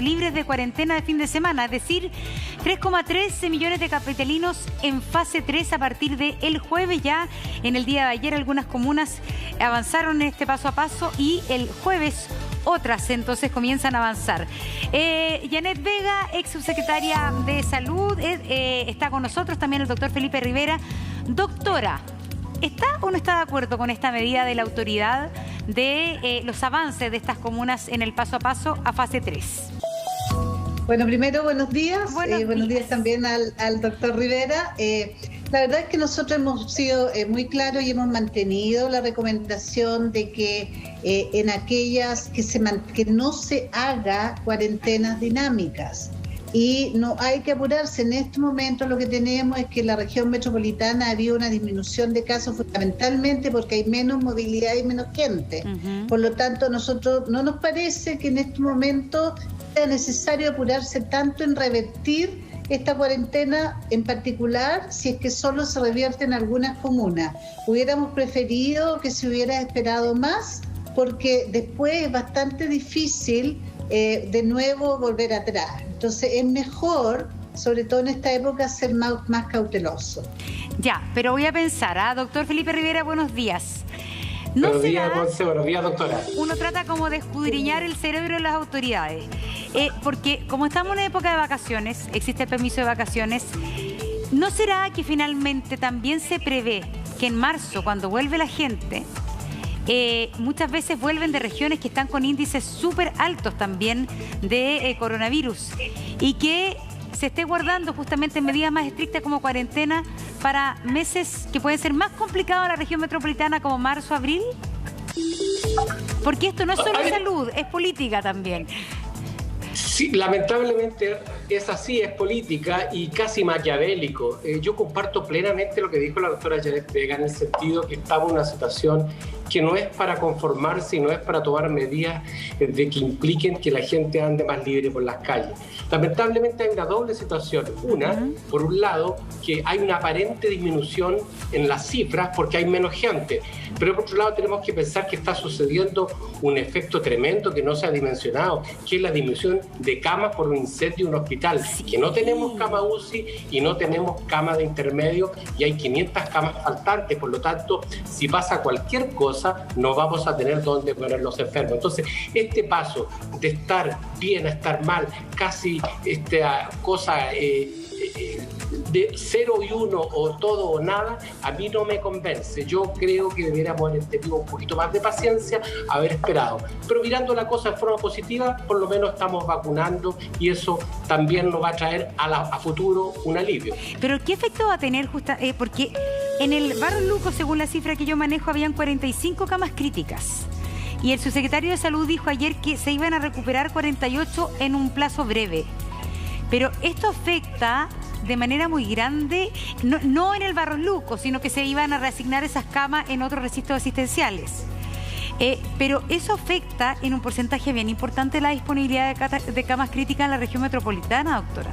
libres de cuarentena de fin de semana, es decir, 3,13 millones de capitalinos en fase 3 a partir del jueves. Ya en el día de ayer algunas comunas avanzaron en este paso a paso y el jueves otras entonces comienzan a avanzar. Janet Vega, ex subsecretaria de Salud, está con nosotros, también el doctor Felipe Rivera. Doctora, ¿está o no está de acuerdo con esta medida de la autoridad de los avances de estas comunas en el paso a paso a fase 3? Bueno, primero, buenos días. Buenos días también al doctor Rivera. La verdad es que nosotros hemos sido muy claros y hemos mantenido la recomendación de que en aquellas que no se haga cuarentenas dinámicas. Y no hay que apurarse. En este momento lo que tenemos es que en la región metropolitana ha habido una disminución de casos fundamentalmente porque hay menos movilidad y menos gente. Por lo tanto, nosotros no nos parece que en este momento sea necesario apurarse tanto en revertir esta cuarentena, en particular si es que solo se revierte en algunas comunas. Hubiéramos preferido que se hubiera esperado más, porque después es bastante difícil de nuevo volver atrás. Entonces es mejor, sobre todo en esta época, ser más cauteloso. Ya, pero voy a pensar, doctor Felipe Rivera, buenos días. Buenos días, Monse, buenos días, doctora. Uno trata como de escudriñar el cerebro de las autoridades, porque como estamos en época de vacaciones, existe el permiso de vacaciones, ¿no será que finalmente también se prevé que en marzo, cuando vuelve la gente, muchas veces vuelven de regiones que están con índices súper altos también de coronavirus y que se esté guardando justamente medidas más estrictas como cuarentena para meses que pueden ser más complicados en la región metropolitana como marzo, abril? Porque esto no es solo salud, es política también. Sí, lamentablemente es así, es política y casi maquiavélico. Yo comparto plenamente lo que dijo la doctora Janet Vega en el sentido que estamos en una situación que no es para conformarse y no es para tomar medidas de que impliquen que la gente ande más libre por las calles. Lamentablemente hay una doble situación. Una, por un lado, que hay una aparente disminución en las cifras porque hay menos gente, pero por otro lado tenemos que pensar que está sucediendo un efecto tremendo que no se ha dimensionado, que es la disminución de camas por un incendio en un hospital, que no tenemos cama UCI y no tenemos cama de intermedio y hay 500 camas faltantes. Por lo tanto, si pasa cualquier cosa, no vamos a tener dónde poner los enfermos. Entonces, este paso de estar bien a estar mal, casi esta cosa de 0 y 1 o todo o nada, a mí no me convence. Yo creo que deberíamos haber tenido un poquito más de paciencia, haber esperado. Pero mirando la cosa de forma positiva, por lo menos estamos vacunando y eso también nos va a traer a futuro un alivio. Pero ¿qué efecto va a tener porque en el Barros Luco, según la cifra que yo manejo, habían 45 camas críticas? Y el subsecretario de Salud dijo ayer que se iban a recuperar 48 en un plazo breve. Pero esto afecta de manera muy grande, no en el Barros Luco, sino que se iban a reasignar esas camas en otros recintos asistenciales. Pero eso afecta en un porcentaje bien importante la disponibilidad de camas críticas en la región metropolitana, doctora.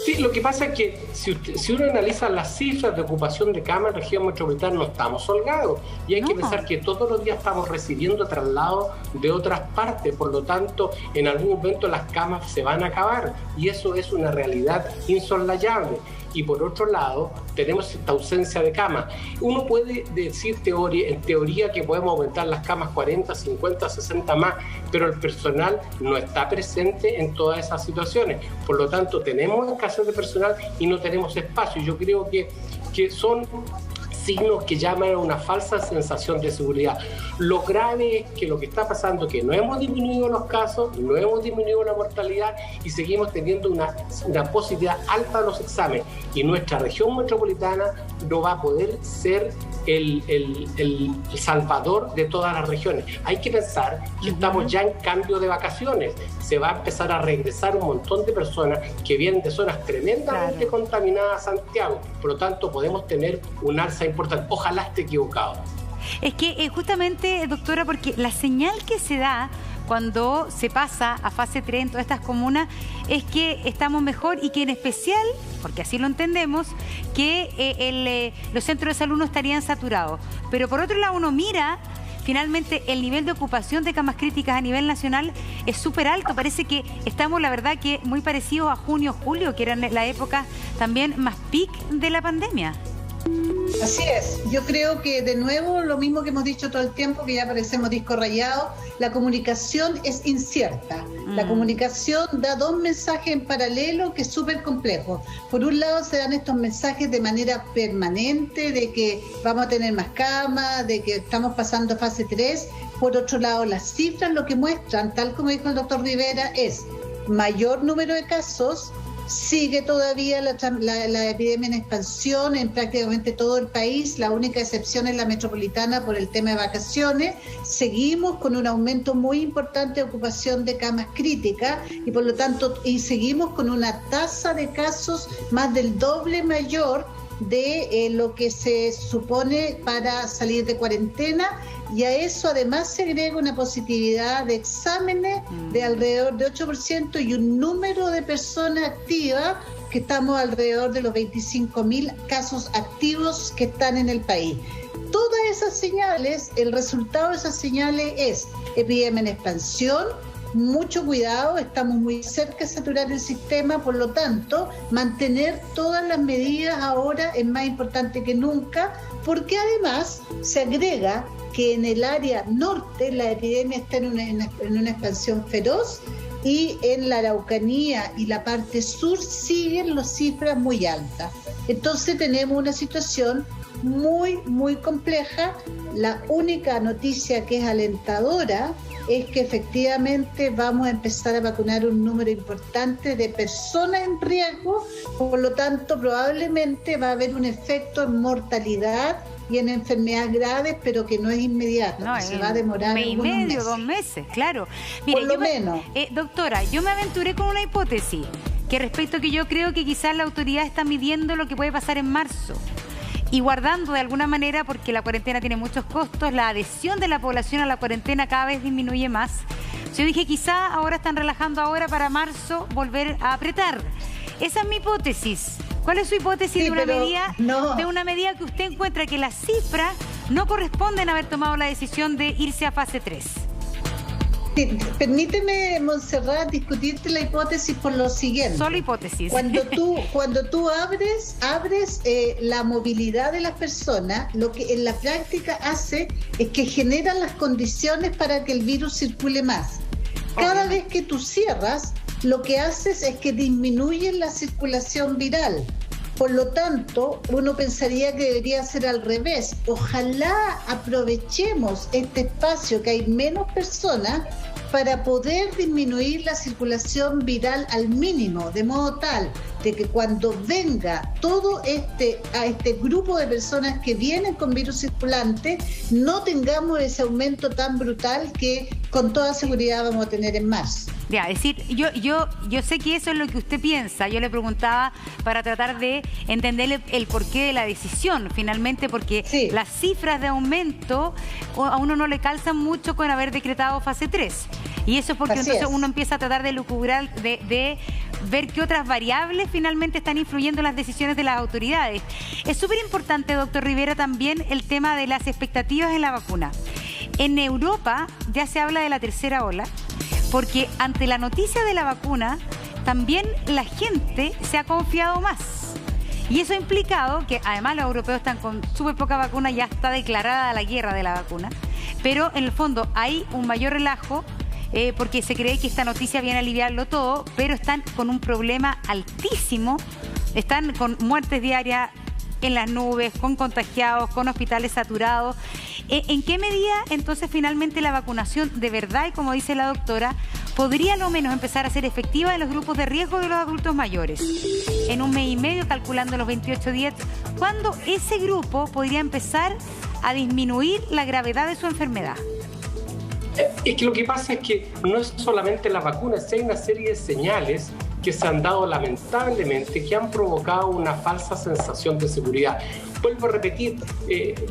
Sí, lo que pasa es que si uno analiza las cifras de ocupación de camas en la región metropolitana, no estamos holgados. Y hay que pensar que todos los días estamos recibiendo traslados de otras partes. Por lo tanto, en algún momento las camas se van a acabar. Y eso es una realidad insoslayable. Y por otro lado, tenemos esta ausencia de camas. Uno puede decir en teoría que podemos aumentar las camas 40, 50, 60 más, pero el personal no está presente en todas esas situaciones. Por lo tanto, tenemos escasez de personal y no tenemos espacio. Yo creo que son signos que llaman a una falsa sensación de seguridad. Lo grave es que lo que está pasando es que no hemos disminuido los casos, no hemos disminuido la mortalidad y seguimos teniendo una positividad alta de los exámenes. Y nuestra región metropolitana no va a poder ser el salvador de todas las regiones. Hay que pensar que estamos ya en cambio de vacaciones. Se va a empezar a regresar un montón de personas que vienen de zonas tremendamente contaminadas a Santiago. Por lo tanto, podemos tener un alza importante. Ojalá esté equivocado. Es que justamente, doctora, porque la señal que se da cuando se pasa a fase 3 en todas estas comunas es que estamos mejor y que en especial, porque así lo entendemos, que los centros de salud no estarían saturados. Pero por otro lado uno mira finalmente el nivel de ocupación de camas críticas a nivel nacional es súper alto. Parece que estamos, la verdad, que muy parecidos a junio, julio, que eran la época también más peak de la pandemia. Así es, yo creo que de nuevo lo mismo que hemos dicho todo el tiempo, que ya parecemos disco rayado, la comunicación es incierta. La comunicación da dos mensajes en paralelo que es súper complejo. Por un lado se dan estos mensajes de manera permanente de que vamos a tener más camas, de que estamos pasando fase 3. Por otro lado, las cifras lo que muestran, tal como dijo el doctor Rivera, es mayor número de casos. Sigue todavía la epidemia en expansión en prácticamente todo el país. La única excepción es la metropolitana por el tema de vacaciones. Seguimos con un aumento muy importante de ocupación de camas críticas y por lo tanto seguimos con una tasa de casos más del doble mayor de lo que se supone para salir de cuarentena, y a eso además se agrega una positividad de exámenes de alrededor de 8% y un número de personas activas que estamos alrededor de los 25.000 casos activos que están en el país. Todas esas señales, el resultado de esas señales es epidemia en expansión. Mucho cuidado, estamos muy cerca de saturar el sistema, por lo tanto, mantener todas las medidas ahora es más importante que nunca, porque además se agrega que en el área norte la epidemia está en una expansión feroz y en la Araucanía y la parte sur siguen las cifras muy altas. Entonces tenemos una situación muy, muy compleja. La única noticia que es alentadora es que efectivamente vamos a empezar a vacunar un número importante de personas en riesgo, por lo tanto probablemente va a haber un efecto en mortalidad y en enfermedades graves, pero que no es inmediato, no, se va a demorar mes y medio, meses. 2 meses, claro. Mire, por lo menos. Doctora, yo me aventuré con una hipótesis, que respecto a que yo creo que quizás la autoridad está midiendo lo que puede pasar en marzo. Y guardando de alguna manera, porque la cuarentena tiene muchos costos, la adhesión de la población a la cuarentena cada vez disminuye más. Yo dije, quizá ahora están relajando ahora para marzo volver a apretar. Esa es mi hipótesis. ¿Cuál es su hipótesis de una medida que usted encuentra que las cifras no corresponden a haber tomado la decisión de irse a fase 3? Sí, permíteme, Montserrat, discutirte la hipótesis por lo siguiente. Solo hipótesis. Cuando tú abres la movilidad de las personas, lo que en la práctica hace es que generan las condiciones para que el virus circule más. Cada vez que tú cierras, lo que haces es que disminuye la circulación viral. Por lo tanto, uno pensaría que debería ser al revés. Ojalá aprovechemos este espacio que hay menos personas para poder disminuir la circulación viral al mínimo, de modo tal de que cuando venga todo este grupo de personas que vienen con virus circulante, no tengamos ese aumento tan brutal que con toda seguridad vamos a tener en marzo. Ya, es decir, yo sé que eso es lo que usted piensa. Yo le preguntaba para tratar de entender el porqué de la decisión, finalmente, porque sí, las cifras de aumento a uno no le calzan mucho con haber decretado fase 3. Y eso es porque entonces uno empieza a tratar de lucubrar, de ver qué otras variables finalmente están influyendo en las decisiones de las autoridades. Es súper importante, doctor Rivera, también el tema de las expectativas en la vacuna. En Europa ya se habla de la tercera ola, porque ante la noticia de la vacuna, también la gente se ha confiado más. Y eso ha implicado que además los europeos están con súper poca vacuna, ya está declarada la guerra de la vacuna, pero en el fondo hay un mayor relajo, porque se cree que esta noticia viene a aliviarlo todo, pero están con un problema altísimo, están con muertes diarias en las nubes, con contagiados, con hospitales saturados. ¿En qué medida entonces finalmente la vacunación de verdad, y como dice la doctora, podría al menos empezar a ser efectiva en los grupos de riesgo de los adultos mayores? En un mes y medio, calculando los 28 días, ¿cuándo ese grupo podría empezar a disminuir la gravedad de su enfermedad? Es que lo que pasa es que no es solamente la vacuna, hay una serie de señales que se han dado lamentablemente, que han provocado una falsa sensación de seguridad. Vuelvo a repetir,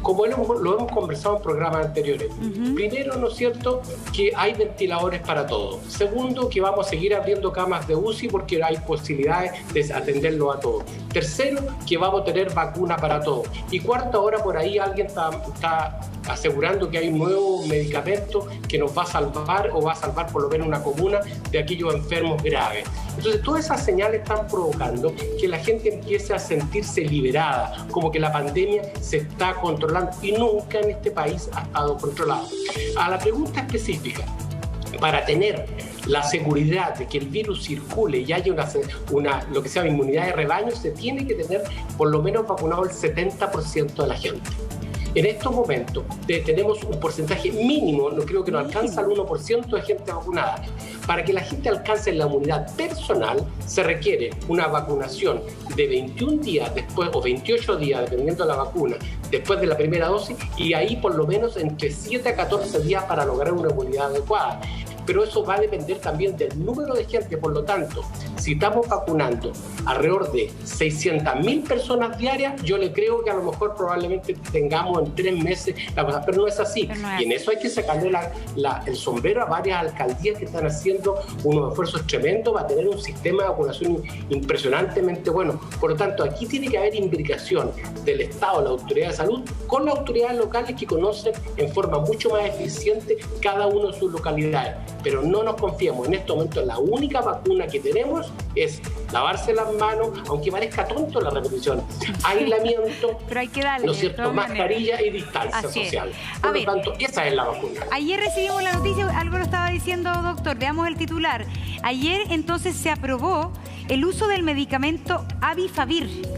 como lo hemos conversado en programas anteriores. Primero, ¿no es cierto?, que hay ventiladores para todo. Segundo, que vamos a seguir abriendo camas de UCI porque hay posibilidades de atenderlo a todos. Tercero, que vamos a tener vacuna para todos. Y cuarto, ahora por ahí alguien está asegurando que hay un nuevo medicamento que nos va a salvar o va a salvar por lo menos una comuna de aquellos enfermos graves. Entonces, todas esas señales están provocando que la gente empiece a sentirse liberada, como que la pandemia se está controlando, y nunca en este país ha estado controlado. A la pregunta específica, para tener la seguridad de que el virus circule y haya lo que se llama inmunidad de rebaño, se tiene que tener por lo menos vacunado el 70% de la gente. En estos momentos tenemos un porcentaje mínimo, no creo que no alcanza el 1% de gente vacunada. Para que la gente alcance la inmunidad personal, se requiere una vacunación de 21 días después, o 28 días, dependiendo de la vacuna, después de la primera dosis, y ahí por lo menos entre 7 a 14 días para lograr una inmunidad adecuada. Pero eso va a depender también del número de gente. Por lo tanto, si estamos vacunando alrededor de 600.000 personas diarias, yo le creo que a lo mejor probablemente tengamos en 3 meses la cosa, pero no es así. Y en eso hay que sacarle el sombrero a varias alcaldías que están haciendo unos esfuerzos tremendos para tener un sistema de vacunación impresionantemente bueno. Por lo tanto, aquí tiene que haber imbricación del Estado, la autoridad de salud, con las autoridades locales que conocen en forma mucho más eficiente cada uno de sus localidades. Pero no nos confiemos, en este momento la única vacuna que tenemos es lavarse las manos, aunque parezca tonto la repetición, aislamiento, pero hay que darle, ¿no es cierto?, mascarilla y distancia social. Por lo tanto, esa es la vacuna. Ayer recibimos la noticia, algo lo estaba diciendo, doctor, veamos el titular. Ayer entonces se aprobó el uso del medicamento Avifavir.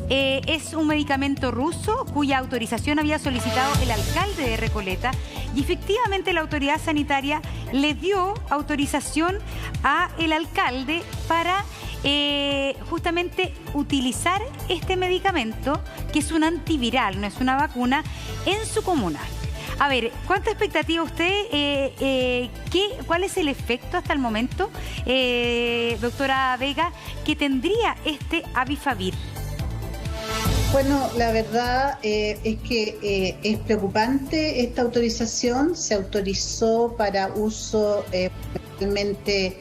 Es un medicamento ruso cuya autorización había solicitado el alcalde de Recoleta, y efectivamente la autoridad sanitaria le dio autorización al alcalde para justamente utilizar este medicamento, que es un antiviral, no es una vacuna, en su comuna. A ver, ¿cuánta expectativa usted, cuál es el efecto hasta el momento, doctora Vega, que tendría este Avifavir? Bueno, la verdad es que es preocupante esta autorización. Se autorizó para uso realmente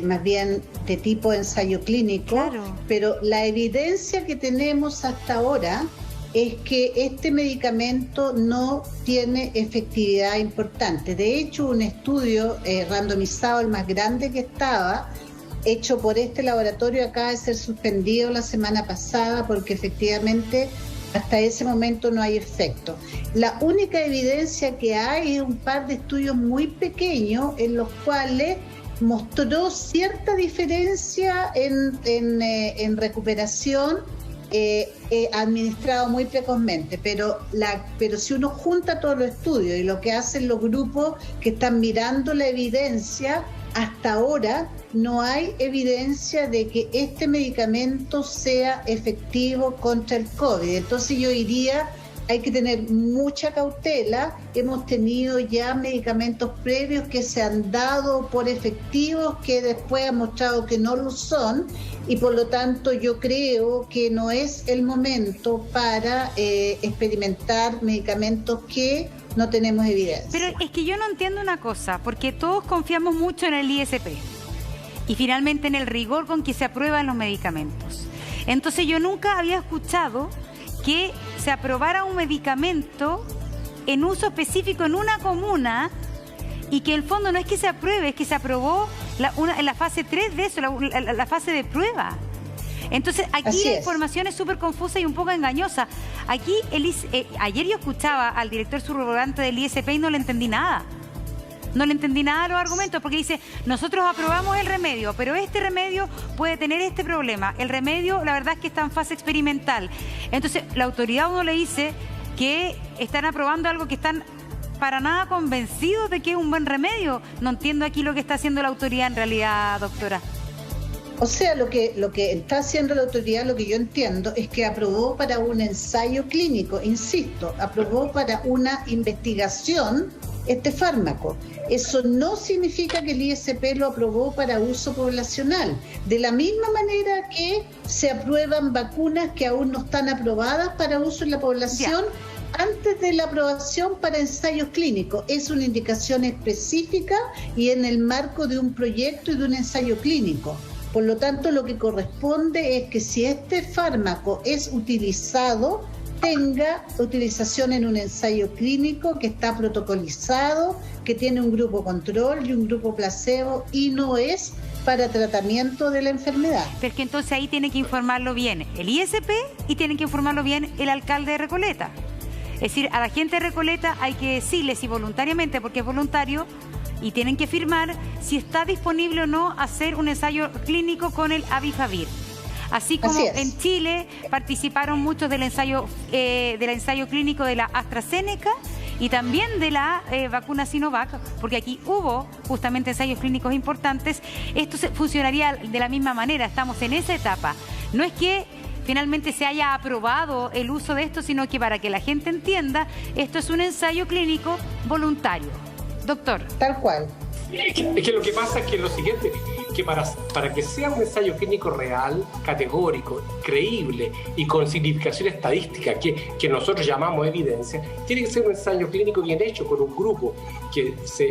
más bien de tipo ensayo clínico, claro. Pero la evidencia que tenemos hasta ahora es que este medicamento no tiene efectividad importante. De hecho, un estudio randomizado, el más grande que estaba, hecho por este laboratorio, acaba de ser suspendido la semana pasada porque efectivamente hasta ese momento no hay efecto. La única evidencia que hay es un par de estudios muy pequeños en los cuales mostró cierta diferencia en recuperación administrado muy precozmente, pero si uno junta todos los estudios y lo que hacen los grupos que están mirando la evidencia, hasta ahora no hay evidencia de que este medicamento sea efectivo contra el COVID. Entonces yo diría, hay que tener mucha cautela. Hemos tenido ya medicamentos previos que se han dado por efectivos, que después han mostrado que no lo son, y por lo tanto yo creo que no es el momento para experimentar medicamentos que no tenemos evidencia. Pero es que yo no entiendo una cosa, porque todos confiamos mucho en el ISP y finalmente en el rigor con que se aprueban los medicamentos. Entonces yo nunca había escuchado que se aprobara un medicamento en uso específico en una comuna y que en el fondo no es que se apruebe, es que se aprobó en la fase 3 de eso, la fase de prueba. Entonces aquí la información es súper confusa y un poco engañosa. Aquí ayer yo escuchaba al director subrogante del ISP y no le entendí nada. No le entendí nada a los argumentos, porque dice, nosotros aprobamos el remedio, pero este remedio puede tener este problema. El remedio, la verdad es que está en fase experimental. Entonces, la autoridad uno le dice que están aprobando algo que están para nada convencidos de que es un buen remedio. No entiendo aquí lo que está haciendo la autoridad en realidad, doctora. O sea, lo que está haciendo la autoridad, lo que yo entiendo, es que aprobó para un ensayo clínico, insisto, aprobó para una investigación este fármaco. eso no significa que el ISP lo aprobó para uso poblacional. De la misma manera que se aprueban vacunas que aún no están aprobadas para uso en la población, antes de la aprobación para ensayos clínicos. Es una indicación específica y en el marco de un proyecto y de un ensayo clínico. Por lo tanto, lo que corresponde es que si este fármaco es utilizado, tenga utilización en un ensayo clínico que está protocolizado, que tiene un grupo control y un grupo placebo y no es para tratamiento de la enfermedad. Pero es que entonces ahí tiene que informarlo bien el ISP y tiene que informarlo bien el alcalde de Recoleta. Es decir, a la gente de Recoleta hay que decirle si voluntariamente, porque es voluntario, y tienen que firmar si está disponible o no hacer un ensayo clínico con el Avifavir. Así como en Chile participaron muchos del ensayo clínico de la AstraZeneca y también de la vacuna Sinovac, porque aquí hubo justamente ensayos clínicos importantes. Esto funcionaría de la misma manera, estamos en esa etapa. No es que finalmente se haya aprobado el uso de esto, sino que para que la gente entienda, esto es un ensayo clínico voluntario. Doctor. Tal cual. Es que lo que pasa es que lo siguiente, que para que sea un ensayo clínico real, categórico, creíble y con significación estadística, que nosotros llamamos evidencia, tiene que ser un ensayo clínico bien hecho, con un grupo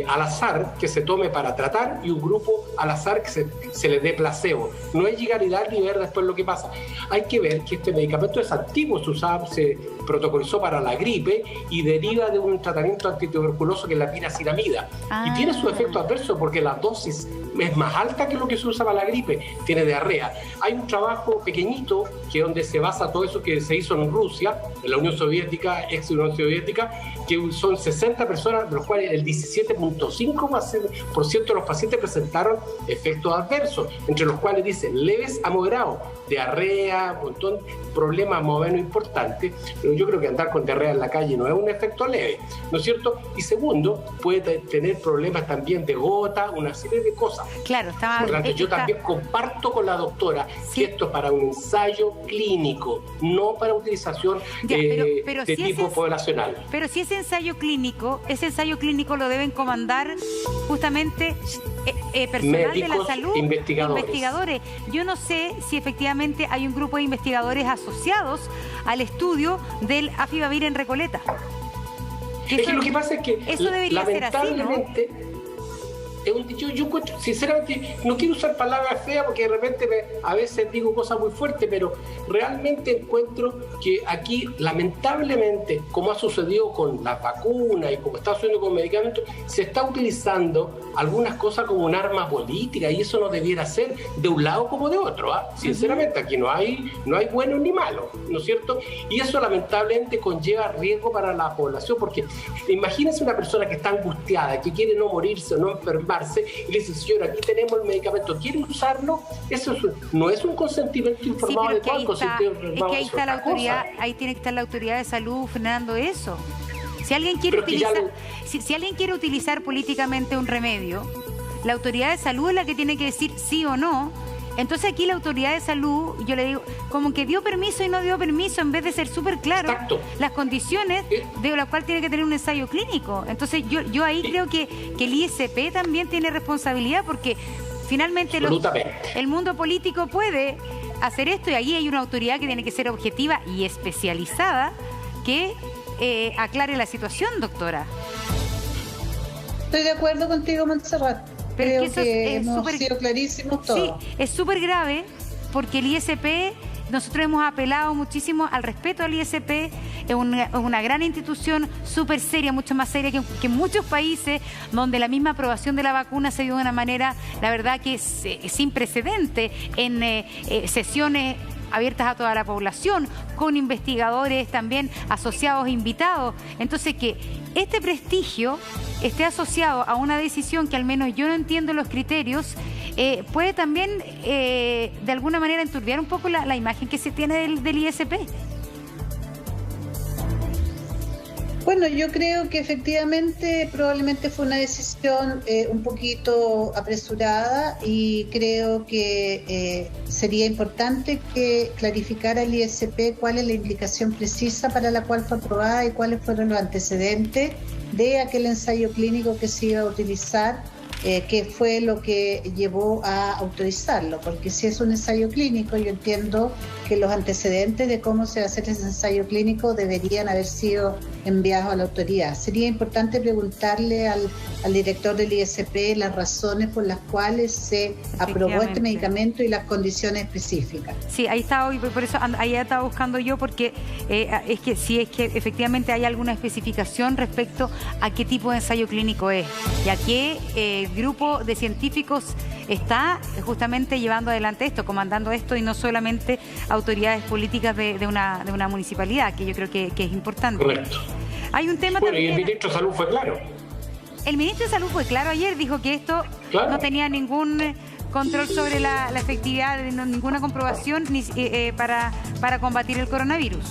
al azar que se tome para tratar y un grupo al azar que se le dé placebo. No es llegar y dar ni ver después lo que pasa. Hay que ver que este medicamento es antiguo, se protocolizó para la gripe y deriva de un tratamiento antituberculoso que es la piracinamida. Y tiene su efecto adverso porque la dosis es más alta que lo que se usa para la gripe, tiene diarrea. Hay un trabajo pequeñito que es donde se basa todo eso que se hizo en Rusia, en la Unión Soviética, ex Unión Soviética, que son 60 personas, de los cuales el 17.5% de los pacientes presentaron efectos adversos, entre los cuales dice leves a moderados, diarrea, un montón de problemas más o menos importantes, pero yo creo que andar con diarrea en la calle no es un efecto leve, ¿no es cierto? Y segundo, puede tener problemas también de gota, una serie de cosas. Claro, por lo tanto, yo también comparto con la doctora que esto es para un ensayo clínico, no para utilización de tipo poblacional. Pero si ese ensayo clínico lo deben comandar justamente personal médicos, de la salud, investigadores. Yo no sé si efectivamente hay un grupo de investigadores asociados al estudio del Afibavir en Recoleta. Es que lo que pasa es que eso debería ser así, ¿no? Yo sinceramente no quiero usar palabras feas porque de repente a veces digo cosas muy fuertes, pero realmente encuentro que aquí lamentablemente, como ha sucedido con las vacunas y como está sucediendo con medicamentos, se está utilizando algunas cosas como un arma política y eso no debiera ser de un lado como de otro, sinceramente aquí no hay bueno ni malo, ¿no es cierto? Y eso lamentablemente conlleva riesgo para la población, porque imagínense una persona que está angustiada, que quiere no morirse o no enfermarse y le dice, señor, aquí tenemos el medicamento, ¿quiere usarlo? Eso no es un consentimiento informado adecuado. Es que ahí está la autoridad, ahí tiene que estar la autoridad de salud frenando eso. Si alguien quiere si alguien quiere utilizar políticamente un remedio, la autoridad de salud es la que tiene que decir sí o no. Entonces aquí la autoridad de salud, yo le digo, como que dio permiso y no dio permiso, en vez de ser súper claro las condiciones de las cuales tiene que tener un ensayo clínico. Entonces yo ahí creo que el ISP también tiene responsabilidad, porque finalmente el mundo político puede hacer esto y ahí hay una autoridad que tiene que ser objetiva y especializada que aclare la situación, doctora. Estoy de acuerdo contigo, Montserrat. Creo que hemos sido clarísimos todos. Sí, es súper grave porque el ISP, nosotros hemos apelado muchísimo al respeto al ISP, es una gran institución, súper seria, mucho más seria que muchos países, donde la misma aprobación de la vacuna se dio de una manera, la verdad que es sin precedente, en sesiones abiertas a toda la población, con investigadores también asociados e invitados. Entonces, que este prestigio esté asociado a una decisión que al menos yo no entiendo los criterios, puede también de alguna manera enturbiar un poco la imagen que se tiene del ISP. Bueno, yo creo que efectivamente probablemente fue una decisión un poquito apresurada y creo que sería importante que clarificara el ISP cuál es la indicación precisa para la cual fue aprobada y cuáles fueron los antecedentes de aquel ensayo clínico que se iba a utilizar, que fue lo que llevó a autorizarlo, porque si es un ensayo clínico, yo entiendo que los antecedentes de cómo se va a hacer ese ensayo clínico deberían haber sido enviados a la autoridad. Sería importante preguntarle al director del ISP las razones por las cuales se aprobó este medicamento y las condiciones específicas. Sí, ahí está hoy, por eso ahí estaba buscando yo, porque es que si es que efectivamente hay alguna especificación respecto a qué tipo de ensayo clínico es y a qué grupo de científicos está justamente llevando adelante esto, comandando esto, y no solamente autoridades políticas de una municipalidad, que yo creo que es importante. Correcto. Hay un tema bueno, también. Y el ministro de Salud fue claro. El ministro de Salud fue claro ayer, dijo que esto no tenía ningún control sobre la efectividad, ninguna comprobación para combatir el coronavirus.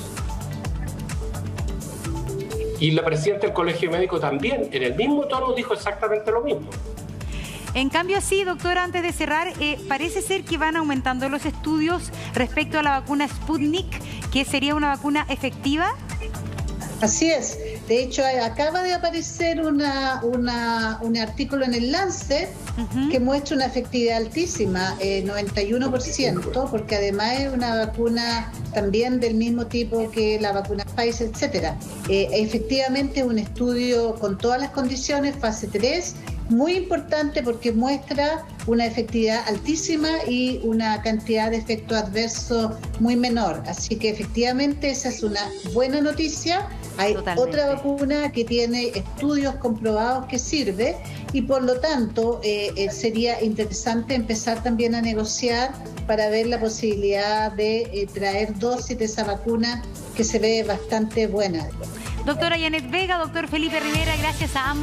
Y la presidenta del Colegio Médico también, en el mismo tono, dijo exactamente lo mismo. En cambio, sí, doctora, antes de cerrar, parece ser que van aumentando los estudios respecto a la vacuna Sputnik, que sería una vacuna efectiva. Así es. De hecho, acaba de aparecer un artículo en el Lancet que muestra una efectividad altísima, 91%, porque además es una vacuna también del mismo tipo que la vacuna Pfizer, etcétera. Efectivamente, es un estudio con todas las condiciones, fase 3, muy importante porque muestra una efectividad altísima y una cantidad de efectos adversos muy menor. Así que efectivamente esa es una buena noticia. Hay otra vacuna que tiene estudios comprobados que sirve y por lo tanto sería interesante empezar también a negociar para ver la posibilidad de traer dosis de esa vacuna que se ve bastante buena. Doctora Janet Vega, doctor Felipe Rivera, gracias a ambos.